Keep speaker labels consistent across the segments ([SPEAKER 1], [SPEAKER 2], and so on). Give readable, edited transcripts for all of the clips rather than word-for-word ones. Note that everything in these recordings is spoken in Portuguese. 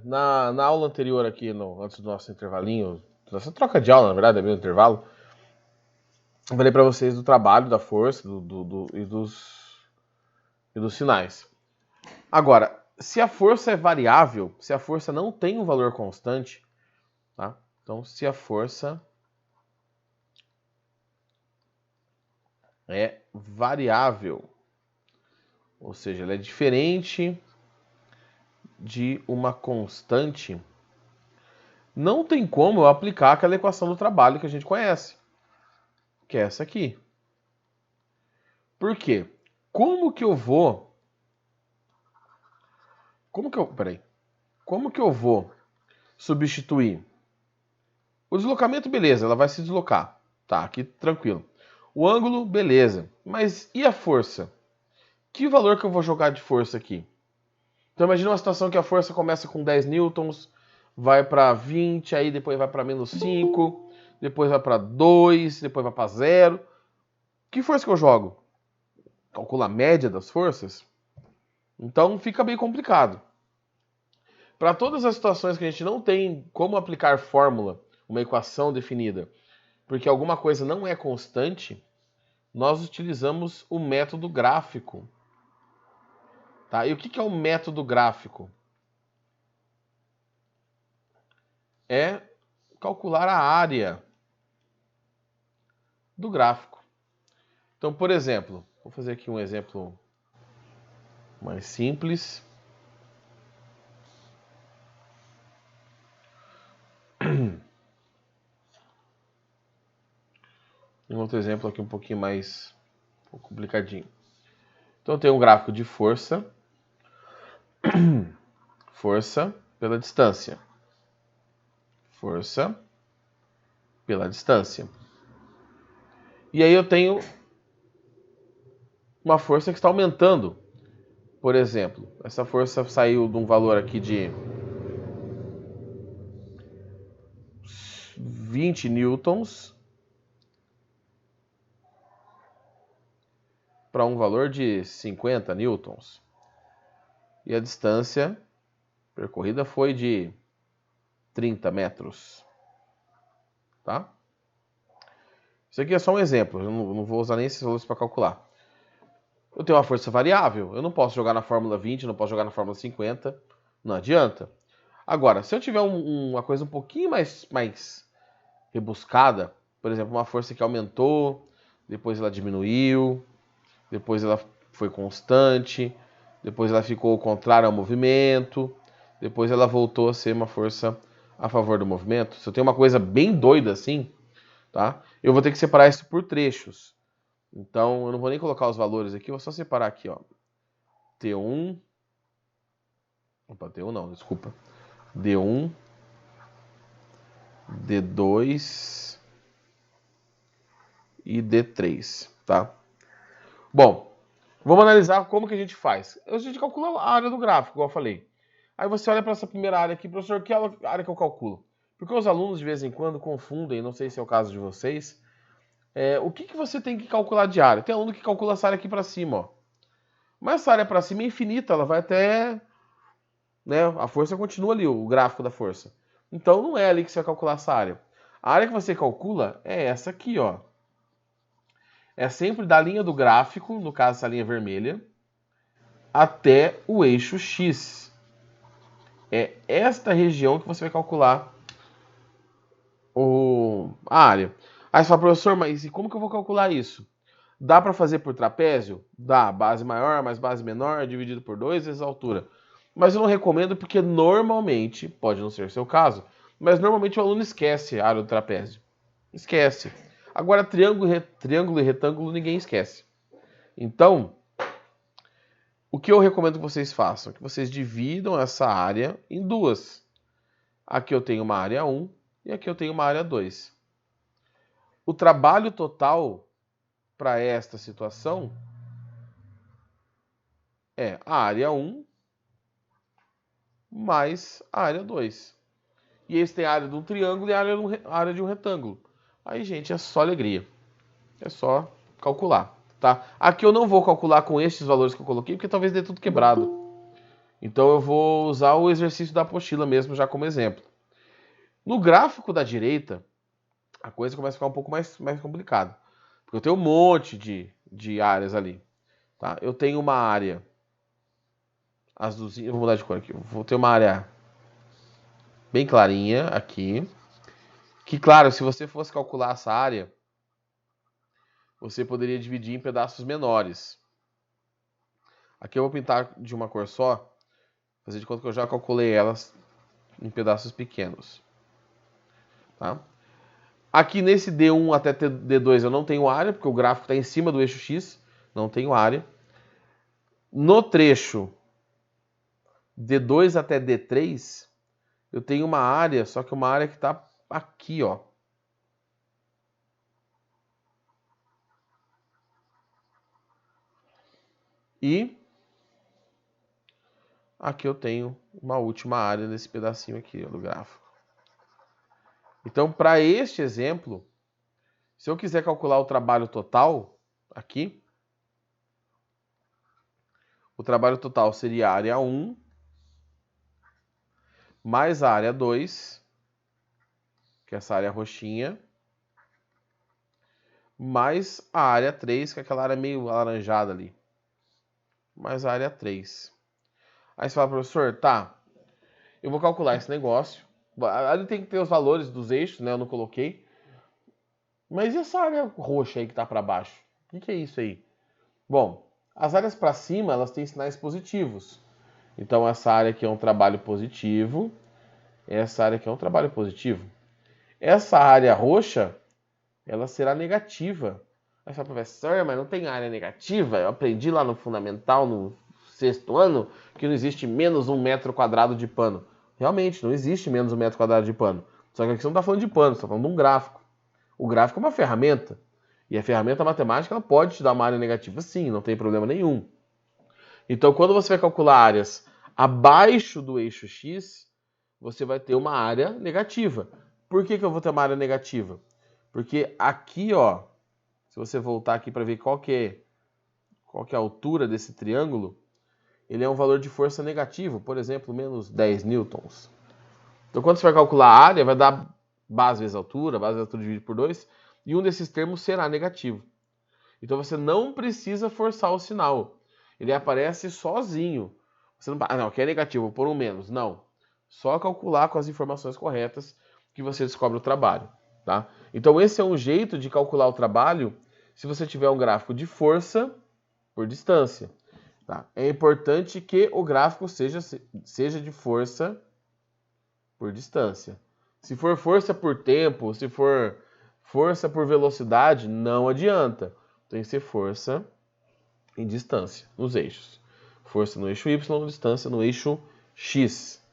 [SPEAKER 1] Na aula anterior aqui, antes do nosso intervalinho, nossa troca de aula, na verdade, é meio intervalo, eu falei para vocês do trabalho da força e dos sinais. Agora, se a força é variável, se a força não tem um valor constante, tá? Então, se a força é variável, ou seja, ela é diferente de uma constante, não tem como eu aplicar aquela equação do trabalho que a gente conhece, que é essa aqui. Por quê? Como que eu vou substituir? O deslocamento, beleza, ela vai se deslocar. Tá, aqui tranquilo. O ângulo, beleza. Mas e a força? Que valor que eu vou jogar de força aqui? Então imagina uma situação que a força começa com 10 newtons, vai para 20, aí depois vai para menos 5, depois vai para 2, depois vai para 0. Que força que eu jogo? Calcula a média das forças? Então fica bem complicado. Para todas as situações que a gente não tem como aplicar fórmula, uma equação definida, porque alguma coisa não é constante, nós utilizamos o método gráfico. Tá? E o que é o método gráfico? É calcular a área do gráfico. Então, por exemplo, vou fazer aqui um exemplo mais simples. Um outro exemplo aqui um pouquinho mais complicadinho. Então, eu tenho um gráfico de força. Força pela distância. Força pela distância. E aí eu tenho uma força que está aumentando. Por exemplo, essa força saiu de um valor aqui de 20 newtons para um valor de 50 newtons. E a distância percorrida foi de 30 metros. Tá? Isso aqui é só um exemplo, eu não vou usar nem esses valores para calcular. Eu tenho uma força variável, eu não posso jogar na fórmula 20, não posso jogar na fórmula 50, não adianta. Agora, se eu tiver uma coisa um pouquinho mais rebuscada, por exemplo, uma força que aumentou, depois ela diminuiu, depois ela foi constante, depois ela ficou ao contrário ao movimento, depois ela voltou a ser uma força a favor do movimento. Se eu tenho uma coisa bem doida assim, tá? Eu vou ter que separar isso por trechos. Então, eu não vou nem colocar os valores aqui, eu vou só separar aqui, ó. T1. Opa, T1 não, desculpa. D1, D2 e D3, tá? Bom, vamos analisar como que a gente faz. A gente calcula a área do gráfico, igual eu falei. Aí você olha para essa primeira área aqui, professor, que área que eu calculo? Porque os alunos de vez em quando confundem, não sei se é o caso de vocês, o que você tem que calcular de área? Tem aluno que calcula essa área aqui para cima, ó. Mas essa área para cima é infinita, ela vai até, né, a força continua ali, o gráfico da força. Então não é ali que você vai calcular essa área. A área que você calcula é essa aqui, ó. É sempre da linha do gráfico, no caso essa linha vermelha, até o eixo X. É esta região que você vai calcular a área. Aí você fala, professor, mas e como que eu vou calcular isso? Dá para fazer por trapézio? Dá. Base maior mais base menor dividido por 2 vezes a altura. Mas eu não recomendo porque normalmente, pode não ser seu caso, mas normalmente o aluno esquece a área do trapézio. Esquece. Agora, triângulo e retângulo ninguém esquece. Então, o que eu recomendo que vocês façam? Que vocês dividam essa área em duas. Aqui eu tenho uma área 1 e aqui eu tenho uma área 2. O trabalho total para esta situação é a área 1 mais a área 2. E eles têm a área de um triângulo e a área de um retângulo. Aí, gente, é só alegria. É só calcular, tá? Aqui eu não vou calcular com estes valores que eu coloquei, porque talvez dê tudo quebrado. Então eu vou usar o exercício da apostila mesmo já como exemplo. No gráfico da direita, a coisa começa a ficar um pouco mais complicada. Porque eu tenho um monte de áreas ali. Tá? Eu tenho uma área azulzinha, vou mudar de cor aqui. Vou ter uma área bem clarinha aqui. Que, claro, se você fosse calcular essa área, você poderia dividir em pedaços menores. Aqui eu vou pintar de uma cor só, fazer de conta que eu já calculei elas em pedaços pequenos. Tá? Aqui nesse D1 até D2 eu não tenho área, porque o gráfico está em cima do eixo X, não tenho área. No trecho D2 até D3, eu tenho uma área, só que uma área que está aqui, ó. E aqui eu tenho uma última área nesse pedacinho aqui ó, do gráfico. Então, para este exemplo, se eu quiser calcular o trabalho total aqui, o trabalho total seria a área 1 mais a área 2, que é essa área roxinha, mais a área 3, que é aquela área meio alaranjada ali. Mais a área 3. Aí você fala, professor, tá, eu vou calcular esse negócio. Ali tem que ter os valores dos eixos, né? Eu não coloquei. Mas e essa área roxa aí que tá para baixo? O que é isso aí? Bom, as áreas para cima, elas têm sinais positivos. Então, essa área aqui é um trabalho positivo. Essa área aqui é um trabalho positivo. Essa área roxa, ela será negativa. Aí você fala, professor, mas não tem área negativa? Eu aprendi lá no fundamental, no 6º ano, que não existe menos 1 metro quadrado de pano. Realmente, não existe menos 1 metro quadrado de pano. Só que aqui você não está falando de pano, você está falando de um gráfico. O gráfico é uma ferramenta. E a ferramenta matemática ela pode te dar uma área negativa, sim, não tem problema nenhum. Então, quando você vai calcular áreas abaixo do eixo X, você vai ter uma área negativa. Por que eu vou ter uma área negativa? Porque aqui, ó, se você voltar aqui para ver qual que é a altura desse triângulo, ele é um valor de força negativo, por exemplo, menos 10 newtons. Então, quando você vai calcular a área, vai dar base vezes altura dividido por 2, e um desses termos será negativo. Então, você não precisa forçar o sinal. Ele aparece sozinho. Você não, não, aqui é negativo, vou pôr um menos. Não. Só calcular com as informações corretas que você descobre o trabalho. Tá? Então, esse é um jeito de calcular o trabalho se você tiver um gráfico de força por distância. Tá? É importante que o gráfico seja de força por distância. Se for força por tempo, se for força por velocidade, não adianta. Tem que ser força em distância, nos eixos. Força no eixo Y, distância no eixo X.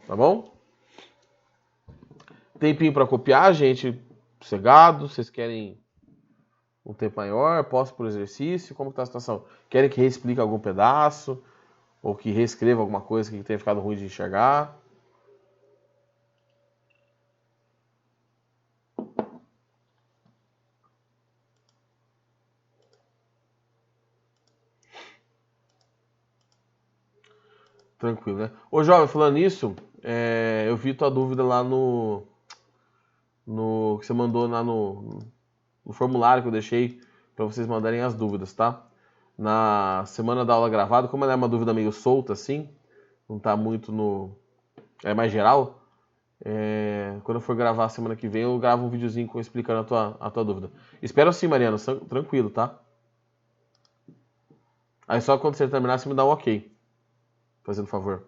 [SPEAKER 1] Tá bom? Tempinho para copiar, gente. Sossegado. Vocês querem um tempo maior? Posso por exercício? Como está a situação? Querem que reexplique algum pedaço? Ou que reescreva alguma coisa que tenha ficado ruim de enxergar? Tranquilo, né? Ô, jovem, falando nisso, eu vi tua dúvida lá no que você mandou lá no formulário que eu deixei para vocês mandarem as dúvidas, tá? Na semana da aula gravada, como ela é uma dúvida meio solta assim, não tá muito no... é mais geral, quando eu for gravar a semana que vem, eu gravo um videozinho explicando a tua dúvida. Espero sim, Mariana, tranquilo, tá? Aí só quando você terminar, você me dá um ok. Fazendo favor.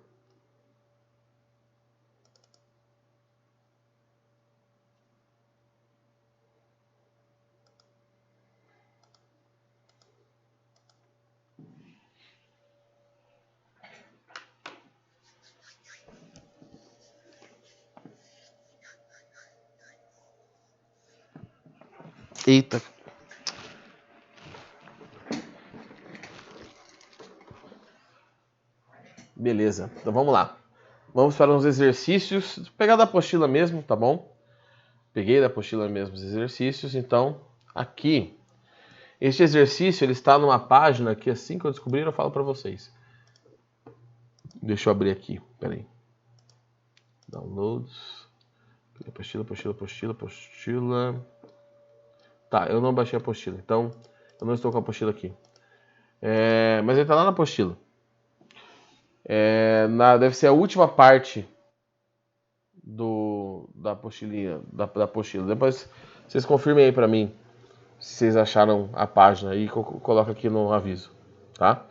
[SPEAKER 1] Eita. Beleza, então vamos lá. Vamos para uns exercícios. Vou pegar da apostila mesmo, tá bom? Peguei da apostila mesmo os exercícios. Então, aqui, este exercício ele está numa página que assim que eu descobrir eu falo para vocês. Deixa eu abrir aqui, peraí. Downloads. Apostila. Tá, eu não baixei a apostila, então eu não estou com a apostila aqui. Mas ele tá lá na apostila. Deve ser a última parte da apostilinha, da apostila. Depois vocês confirmem aí pra mim se vocês acharam a página e coloca aqui no aviso, tá?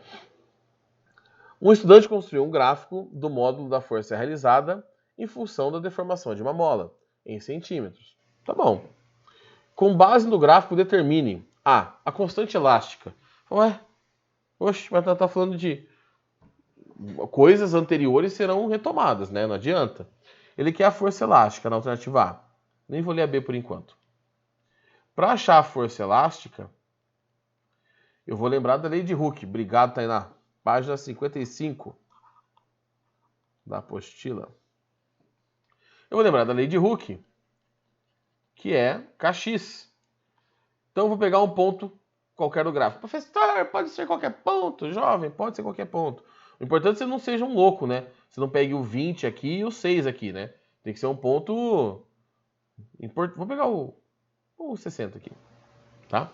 [SPEAKER 1] Um estudante construiu um gráfico do módulo da força realizada em função da deformação de uma mola, em centímetros. Tá bom. Com base no gráfico, determine a constante elástica. Ué, oxe, mas tá falando de coisas anteriores serão retomadas, né? Não adianta. Ele quer a força elástica na alternativa A. Nem vou ler a B por enquanto. Para achar a força elástica, eu vou lembrar da lei de Hooke. Obrigado, Tainá. Página 55 da apostila. Eu vou lembrar da lei de Hooke, que é Kx. Então eu vou pegar um ponto qualquer do gráfico. Professor, pode ser qualquer ponto, jovem, pode ser qualquer ponto. O importante é que você não seja um louco, né? Você não pegue o 20 aqui e o 6 aqui, né? Tem que ser um ponto... Vou pegar o 60 aqui, tá?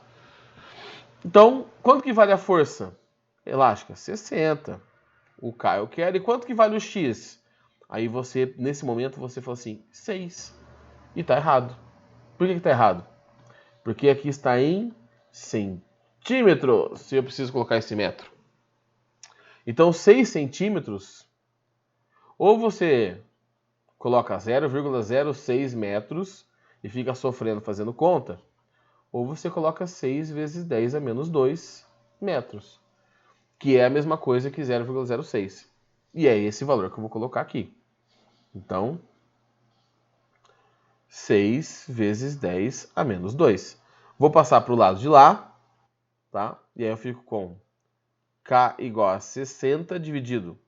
[SPEAKER 1] Então, quanto que vale a força elástica? 60. O K eu quero. E quanto que vale o X? Aí você, nesse momento, você fala assim, 6. E tá errado. Por que tá errado? Porque aqui está em centímetros, se eu preciso colocar esse metro. Então, 6 centímetros, ou você coloca 0,06 metros e fica sofrendo fazendo conta, ou você coloca 6 vezes 10 a menos 2 metros, que é a mesma coisa que 0,06. E é esse valor que eu vou colocar aqui. Então, 6 vezes 10 a menos 2. Vou passar para o lado de lá, tá? E aí eu fico com K igual a 60 dividido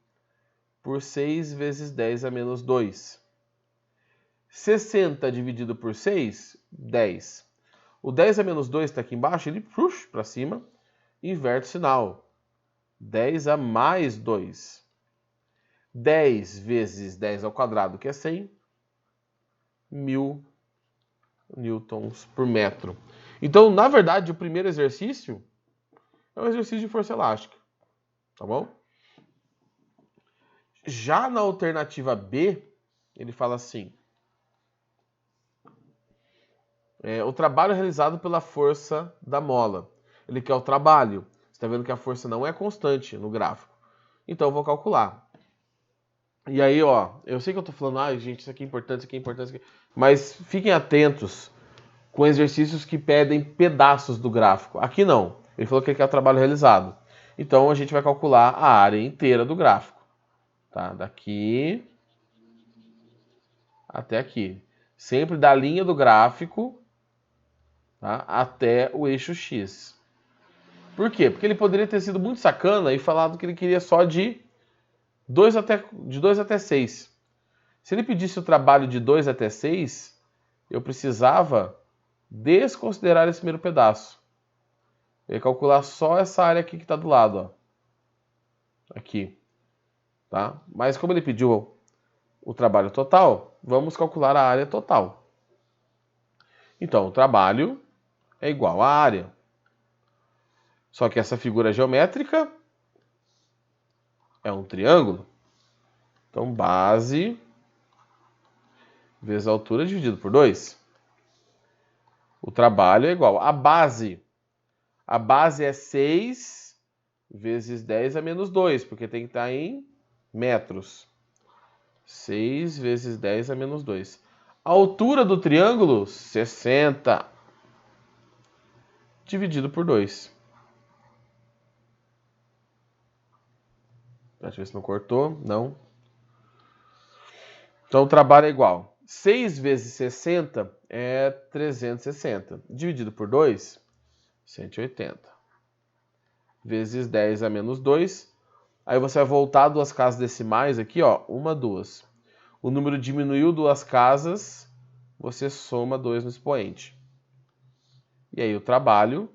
[SPEAKER 1] por 6 vezes 10 a menos 2. 60 dividido por 6, 10. O 10 a menos 2 está aqui embaixo, ele puxa para cima, inverte o sinal. 10 a mais 2. 10 vezes 10 ao quadrado, que é 100, 1000 newtons por metro. Então, na verdade, o primeiro exercício é um exercício de força elástica, tá bom? Já na alternativa B, ele fala assim: o trabalho realizado pela força da mola. Ele quer o trabalho. Você está vendo que a força não é constante no gráfico. Então eu vou calcular. E aí, ó, eu sei que eu tô falando, gente, isso aqui é importante, isso aqui é importante, isso aqui... mas fiquem atentos com exercícios que pedem pedaços do gráfico. Aqui não. Ele falou que ele quer o trabalho realizado. Então a gente vai calcular a área inteira do gráfico. Tá? Daqui até aqui. Sempre da linha do gráfico, tá? Até o eixo X. Por quê? Porque ele poderia ter sido muito sacana e falado que ele queria só de 2 até 6. Se ele pedisse o trabalho de 2 até 6, eu precisava desconsiderar esse primeiro pedaço. Eu ia calcular só essa área aqui que está do lado, ó. Aqui. Tá? Mas como ele pediu o trabalho total, vamos calcular a área total. Então, o trabalho é igual à área. Só que essa figura geométrica é um triângulo. Então, base vezes a altura dividido por 2. O trabalho é igual. A base é 6 vezes 10 a menos 2, porque tem que estar em metros. 6 vezes 10 a menos 2. A altura do triângulo, 60. Dividido por 2. Deixa eu ver se não cortou. Não. Então o trabalho é igual. 6 vezes 60 é 360. Dividido por 2, 180. Vezes 10 a menos 2. Aí você vai voltar 2 casas decimais aqui, ó. 1, 2. O número diminuiu 2 casas, você soma 2 no expoente. E aí o trabalho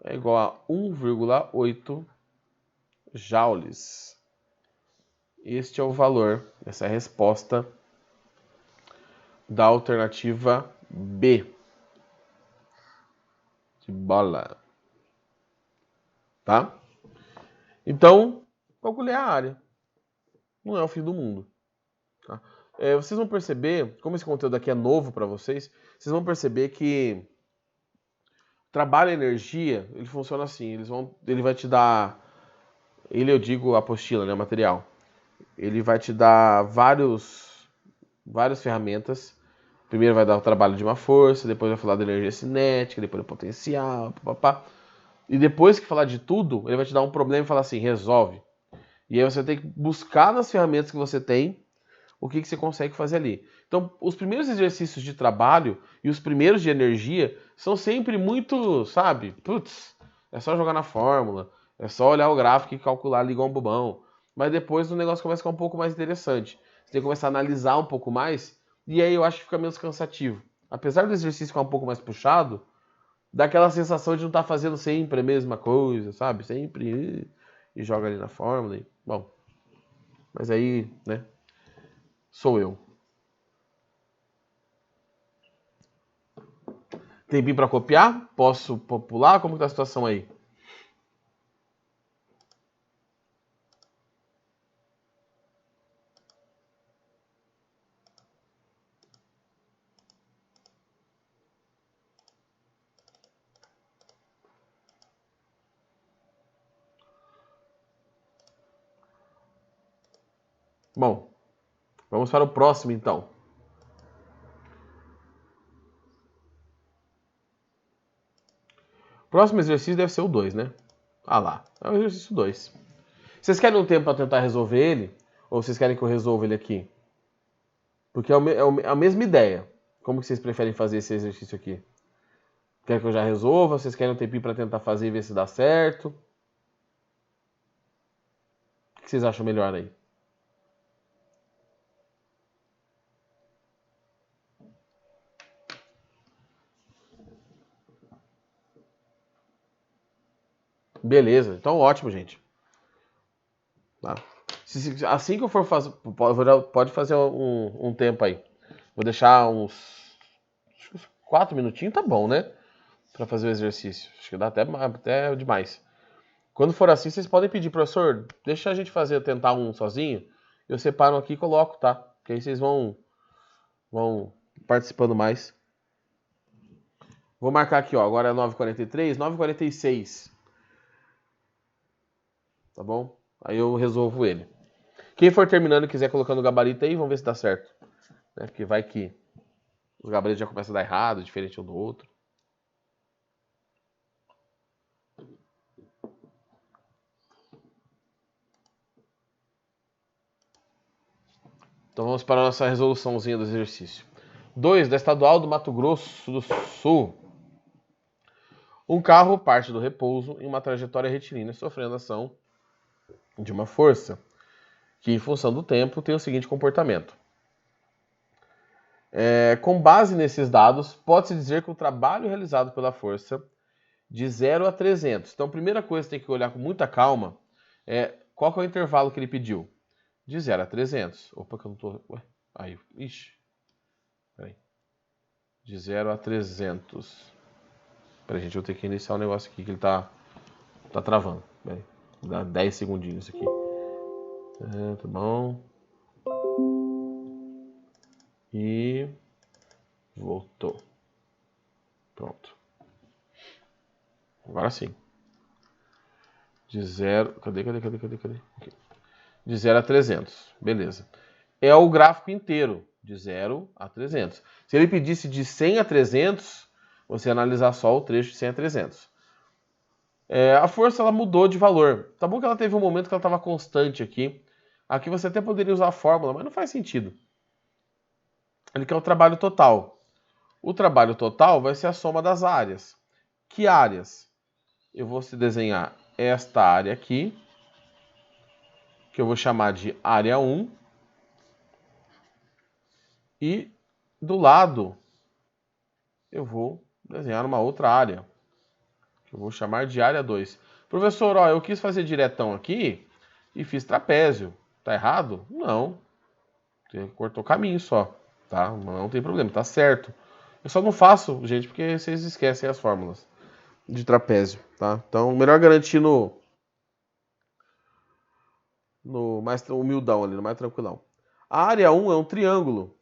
[SPEAKER 1] é igual a 1,8 joules. Este é o valor, essa é a resposta da alternativa B. De bola. Tá? Então, calculei a área. Não é o fim do mundo. Tá? Vocês vão perceber, como esse conteúdo aqui é novo para vocês, vocês vão perceber que trabalho e energia, ele funciona assim. Ele vai te dar, eu digo a apostila, né, o material. Ele vai te dar várias ferramentas. Primeiro vai dar o trabalho de uma força, depois vai falar da energia cinética, depois do potencial, papapá. E depois que falar de tudo, ele vai te dar um problema e falar assim, resolve. E aí você tem que buscar nas ferramentas que você tem o que você consegue fazer ali. Então, os primeiros exercícios de trabalho e os primeiros de energia são sempre muito, sabe? Putz, é só jogar na fórmula, é só olhar o gráfico e calcular ali igual um bobão. Mas depois o negócio começa a ficar um pouco mais interessante. Você tem que começar a analisar um pouco mais e aí eu acho que fica menos cansativo. Apesar do exercício ficar um pouco mais puxado, dá aquela sensação de não estar fazendo sempre a mesma coisa, sabe? Sempre e joga ali na fórmula. Bom, mas aí, né? Sou eu. Tempinho para copiar? Posso pular? Como está a situação aí? Bom, vamos para o próximo então. O próximo exercício deve ser o 2, né? Ah lá, é o exercício 2. Vocês querem um tempo para tentar resolver ele? Ou vocês querem que eu resolva ele aqui? Porque é a mesma ideia. Como que vocês preferem fazer esse exercício aqui? Quer que eu já resolva? Vocês querem um tempinho para tentar fazer e ver se dá certo? O que vocês acham melhor aí? Beleza, então ótimo, gente. Tá? Assim que eu for fazer, pode fazer um tempo aí. Vou deixar uns 4 minutinhos, tá bom, né? Pra fazer o exercício. Acho que dá até demais. Quando for assim, vocês podem pedir, professor, deixa a gente tentar um sozinho. Eu separo aqui e coloco, tá? Porque aí vocês vão participando mais. Vou marcar aqui, ó. Agora é 9h43, 9h46. Tá bom? Aí eu resolvo ele. Quem for terminando e quiser colocando o gabarito aí, vamos ver se dá certo. Né? Porque vai que os gabaritos já começam a dar errado, diferente um do outro. Então vamos para a nossa resoluçãozinha do exercício. 2. Da Estadual do Mato Grosso do Sul. Um carro parte do repouso em uma trajetória retilínea sofrendo ação de uma força que, em função do tempo, tem o seguinte comportamento. Com base nesses dados, pode-se dizer que o trabalho realizado pela força de 0 a 300. Então, a primeira coisa que tem que olhar com muita calma é qual que é o intervalo que ele pediu. De 0 a 300. Opa, que eu não tô... Ué, aí, ixi. Peraí. De 0 a 300. Peraí, gente, eu vou ter que iniciar o negócio aqui que ele tá travando. Peraí. Dá 10 segundinhos aqui. Tá bom. E... voltou. Pronto. Agora sim. De 0... Cadê? Aqui. De 0 a 300. Beleza. É o gráfico inteiro. De 0 a 300. Se ele pedisse de 100 a 300, você analisar só o trecho de 100 a 300. A força ela mudou de valor. Tá bom que ela teve um momento que ela estava constante aqui. Aqui você até poderia usar a fórmula, mas não faz sentido. Ele quer o trabalho total. O trabalho total vai ser a soma das áreas. Que áreas? Eu vou desenhar esta área aqui, que eu vou chamar de área 1. E do lado eu vou desenhar uma outra área, que eu vou chamar de área 2. Professor, ó, eu quis fazer diretão aqui e fiz trapézio. Tá errado? Não. Você cortou o caminho só, tá? Não tem problema, tá certo. Eu só não faço, gente, porque vocês esquecem as fórmulas de trapézio, tá? Então, melhor garantir no mais humildão ali, no mais tranquilão. A área 1 é um triângulo.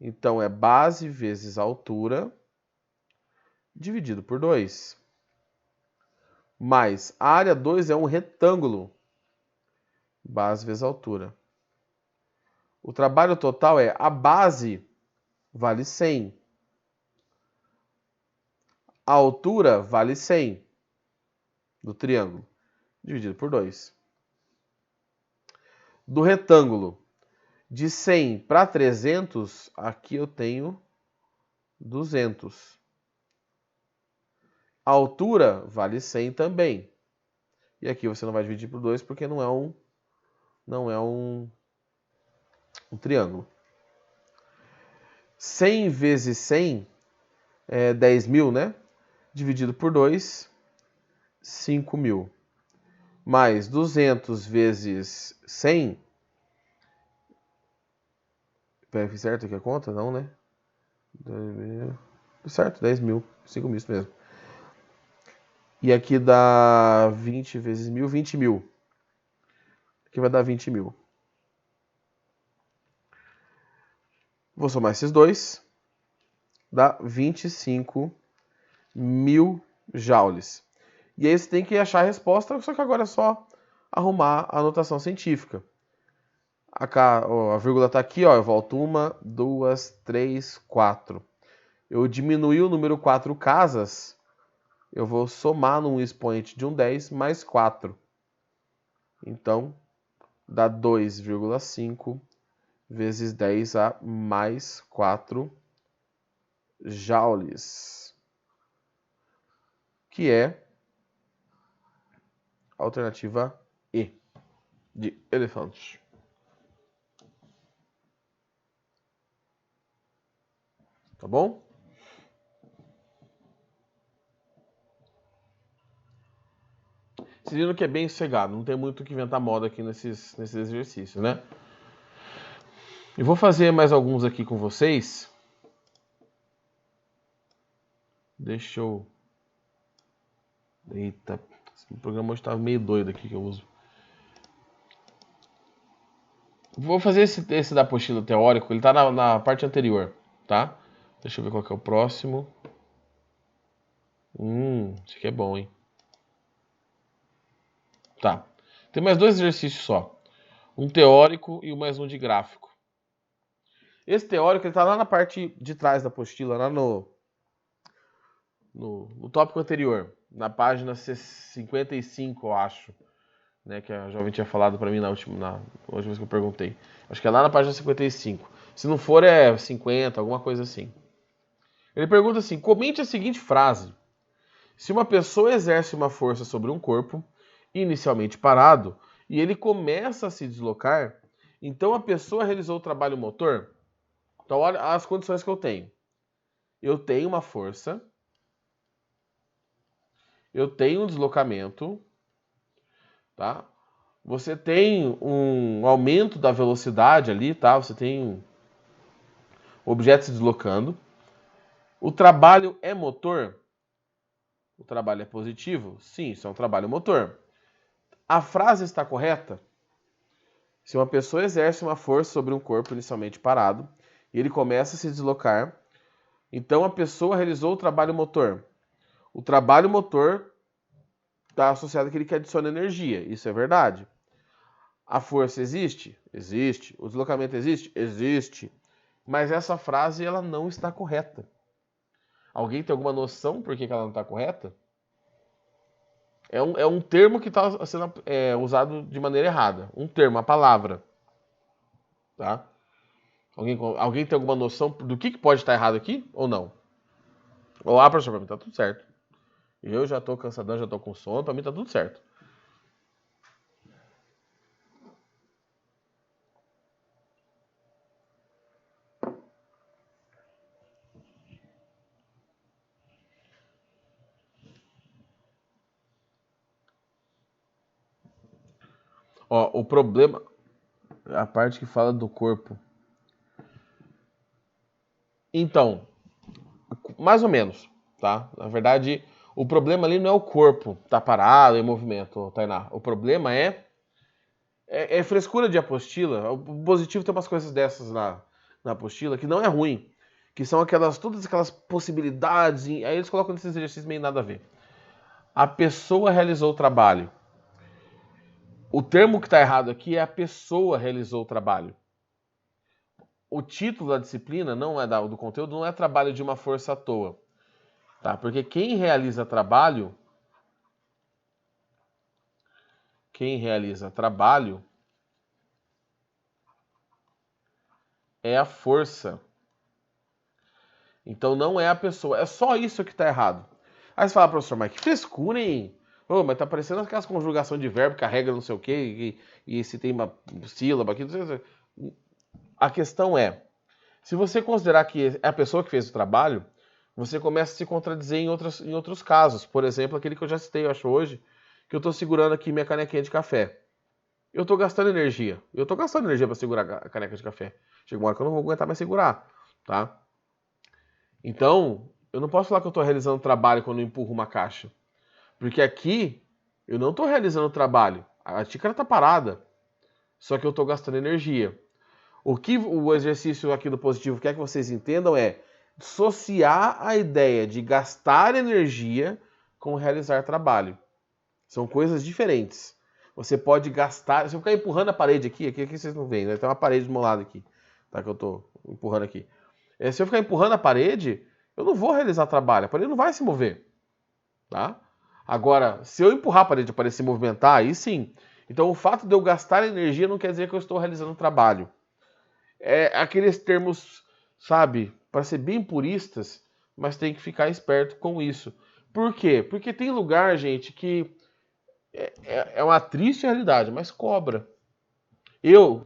[SPEAKER 1] Então, é base vezes altura dividido por 2. Mais a área 2 é um retângulo. Base vezes altura. O trabalho total é a base vale 100. A altura vale 100 do triângulo, dividido por 2. Do retângulo, de 100 para 300, aqui eu tenho 200. A altura vale 100 também. E aqui você não vai dividir por 2 porque não é um triângulo. 100 vezes 100 é 10 mil, né? Dividido por 2, 5 mil. Mais 200 vezes 100. Fiz certo aqui a conta? Não, né? Certo, 10 mil. 5 mil, isso mesmo. E aqui dá 20 vezes 1000, 20 mil. Aqui vai dar 20 mil. Vou somar esses dois. Dá 25 mil joules. E aí você tem que achar a resposta, só que agora é só arrumar a notação científica. A vírgula está aqui, ó, eu volto 1, 2, 3, 4. Eu diminui o número 4 casas, eu vou somar num expoente de um 10 mais 4. Então, dá 2,5 vezes 10 a mais 4 joules, que é a alternativa E, de elefante. Tá bom? Vocês viram que é bem sossegado, não tem muito o que inventar moda aqui nesses exercícios, né? Eu vou fazer mais alguns aqui com vocês. Deixa eu... Eita, o programa hoje tá meio doido aqui que eu uso. Vou fazer esse da apostila teórico, ele tá na parte anterior, tá? Deixa eu ver qual que é o próximo. Esse aqui é bom, hein? Tá. Tem mais dois exercícios só. Um teórico e mais um de gráfico. Esse teórico, ele tá lá na parte de trás da apostila, lá no tópico anterior, na página 55, eu acho, né, que a jovem tinha falado para mim na última vez que eu perguntei. Acho que é lá na página 55. Se não for, é 50, alguma coisa assim. Ele pergunta assim: comente a seguinte frase. Se uma pessoa exerce uma força sobre um corpo, inicialmente parado, e ele começa a se deslocar, então a pessoa realizou o trabalho motor? Então, olha as condições que eu tenho. Eu tenho uma força, eu tenho um deslocamento, tá? Você tem um aumento da velocidade ali, tá? Você tem objetos se deslocando. O trabalho é motor? O trabalho é positivo? Sim, isso é um trabalho motor. A frase está correta? Se uma pessoa exerce uma força sobre um corpo inicialmente parado e ele começa a se deslocar, então a pessoa realizou o trabalho motor. O trabalho motor está associado àquele que adiciona energia, isso é verdade. A força existe? Existe. O deslocamento existe? Existe. Mas essa frase ela não está correta. Alguém tem alguma noção por que ela não está correta? É um termo que está sendo usado de maneira errada. Um termo, uma palavra. Tá? Alguém tem alguma noção do que pode estar errado aqui ou não? Olá, professor, para mim tá tudo certo. Eu já tô cansadão, já tô com sono, para mim tá tudo certo. Ó, o problema A parte que fala do corpo. Então, mais ou menos, tá? Na verdade, o problema ali não é o corpo tá parado em movimento, Tainá. O problema é frescura de apostila. O positivo tem umas coisas dessas na apostila que não é ruim. Que são todas aquelas possibilidades. Aí eles colocam nesses exercícios meio nada a ver. A pessoa realizou o trabalho. O termo que está errado aqui é a pessoa realizou o trabalho. O título da disciplina não é do conteúdo, não é trabalho de uma força à toa. Tá? Porque quem realiza trabalho é a força. Então não é a pessoa. É só isso que está errado. Aí você fala, professor, mas que frescura, hein? Oh, mas tá parecendo aquelas conjugações de verbo, carrega não sei o quê, e se tem uma sílaba aqui. Não sei. A questão é, se você considerar que é a pessoa que fez o trabalho, você começa a se contradizer em outros casos. Por exemplo, aquele que eu já citei, eu acho, hoje, que eu estou segurando aqui minha canequinha de café. Eu estou gastando energia. Eu estou gastando energia para segurar a caneca de café. Chega uma hora que eu não vou aguentar mais segurar, tá? Então, eu não posso falar que eu estou realizando trabalho quando eu empurro uma caixa. Porque aqui, eu não estou realizando trabalho. A xícara está parada. Só que eu estou gastando energia. O que o exercício aqui do positivo quer que vocês entendam é dissociar a ideia de gastar energia com realizar trabalho. São coisas diferentes. Você pode gastar... Se eu ficar empurrando a parede aqui vocês não veem, né? Tem uma parede do meu lado aqui, tá? Que eu estou empurrando aqui. Se eu ficar empurrando a parede, eu não vou realizar trabalho. A parede não vai se mover, tá? Agora, se eu empurrar a parede se movimentar, aí sim. Então, o fato de eu gastar energia não quer dizer que eu estou realizando trabalho. É aqueles termos, sabe, para ser bem puristas, mas tem que ficar esperto com isso. Por quê? Porque tem lugar, gente, que é uma triste realidade, mas cobra.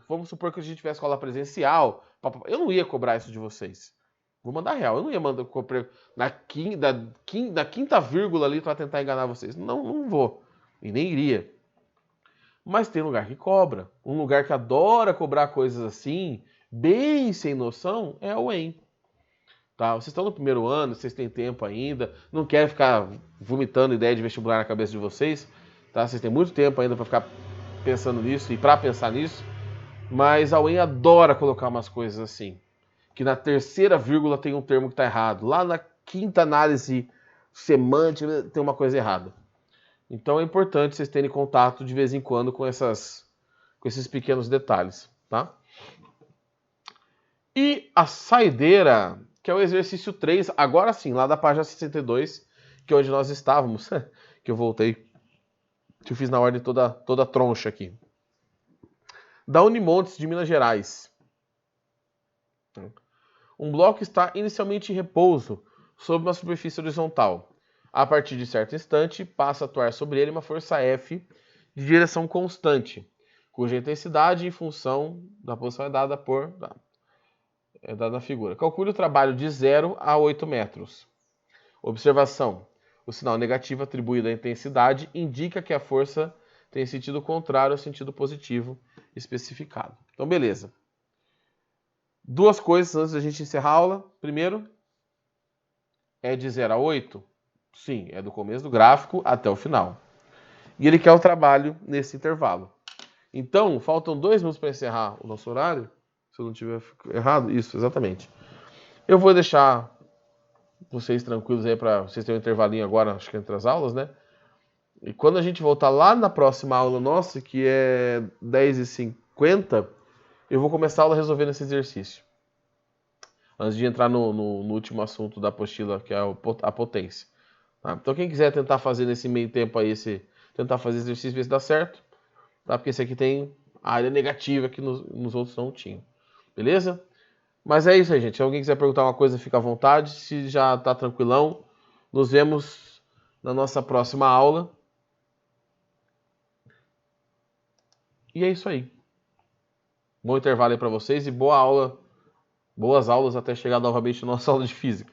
[SPEAKER 1] Vamos supor que a gente tivesse escola presencial, eu não ia cobrar isso de vocês. Vou mandar real, eu não ia mandar na quinta vírgula ali para tentar enganar vocês. Não, não vou. E nem iria. Mas tem lugar que cobra. Um lugar que adora cobrar coisas assim, bem sem noção, é o EM. Tá? Vocês estão no primeiro ano, vocês têm tempo ainda, não querem ficar vomitando ideia de vestibular na cabeça de vocês, tá? Vocês têm muito tempo ainda para ficar pensando nisso e para pensar nisso, mas a UEM adora colocar umas coisas assim, que na terceira vírgula tem um termo que está errado, lá na quinta análise semântica tem uma coisa errada. Então é importante vocês terem contato de vez em quando com esses pequenos detalhes, tá? E a saideira, que é o exercício 3, agora sim, lá da página 62, que é onde nós estávamos, que eu voltei, que eu fiz na ordem toda troncha aqui. Da Unimontes de Minas Gerais. Um bloco está inicialmente em repouso sobre uma superfície horizontal. A partir de certo instante, passa a atuar sobre ele uma força F de direção constante, cuja intensidade em função da posição é dada na figura. Calcule o trabalho de 0 a 8 metros. Observação. O sinal negativo atribuído à intensidade indica que a força tem sentido contrário ao sentido positivo especificado. Então, beleza. Duas coisas antes da gente encerrar a aula. Primeiro, é de 0 a 8? Sim, é do começo do gráfico até o final. E ele quer o trabalho nesse intervalo. Então, faltam 2 minutos para encerrar o nosso horário. Se eu não tiver errado, isso, exatamente. Eu vou deixar vocês tranquilos aí para vocês terem um intervalinho agora, acho que entre as aulas, né? E quando a gente voltar lá na próxima aula nossa, que é 10h50, eu vou começar a aula resolvendo esse exercício. Antes de entrar no último assunto da apostila, que é a potência. Tá? Então quem quiser tentar fazer nesse meio tempo aí, tentar fazer exercício e ver se dá certo, tá? Porque esse aqui tem a área negativa que nos outros não tinha. Beleza? Mas é isso aí, gente. Se alguém quiser perguntar uma coisa, fica à vontade. Se já tá tranquilão, nos vemos na nossa próxima aula. E é isso aí. Bom intervalo aí para vocês e boa aula, boas aulas até chegar novamente na nossa aula de física.